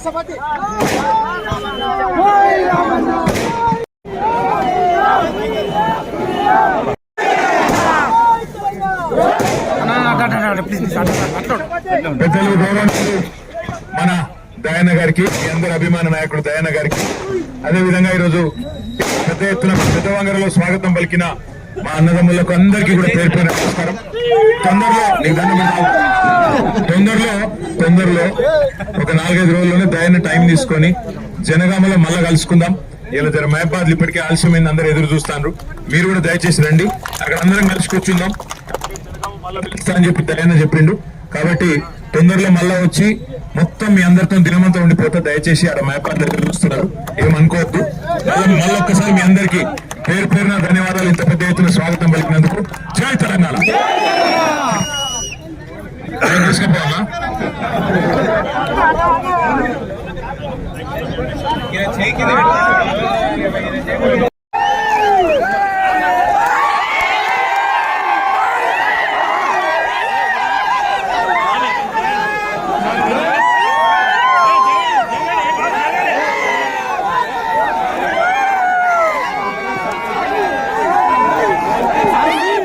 పెద్దలు గౌరవనీయులు మన దయాన్న గారికి, మీ అందరి అభిమాన నాయకుడు దయాన్న గారికి, అదేవిధంగా ఈరోజు పెద్ద ఎత్తున పెద్దవంగరలో స్వాగతం పలికిన మా అన్నదమ్ములకు అందరికీ కూడా పేరు పేరు నమస్కారం. తొందరలో ఒక 4-5 రోజుల్లోనే దయాన్న టైం తీసుకొని జనగామలో మళ్ళా కలుసుకుందాం. ఇలా జర మహబాద్లు ఇప్పటికే ఆలస్యమైంది, అందరూ ఎదురు చూస్తాను. మీరు కూడా దయచేసి రండి, అక్కడ అందరం కలిసి కూర్చుందాం. మళ్ళా పిలుస్తా అని చెప్పి దయాన్న చెప్పిండు. కాబట్టి తొందరలో మళ్ళా వచ్చి మొత్తం మీ అందరితో దినమంతా ఉండిపోతే దయచేసి ఆడ మహబాద్ దగ్గర చూస్తున్నారు, ఏమనుకోవద్దు. మళ్ళీ ఒక్కసారి మీ అందరికీ పేరు పేరున ధన్యవాదాలు. ఇంత పెద్ద ఎత్తున స్వాగతం పలికినందుకు. జై తెలంగాణ. తీసుకుపోవాలా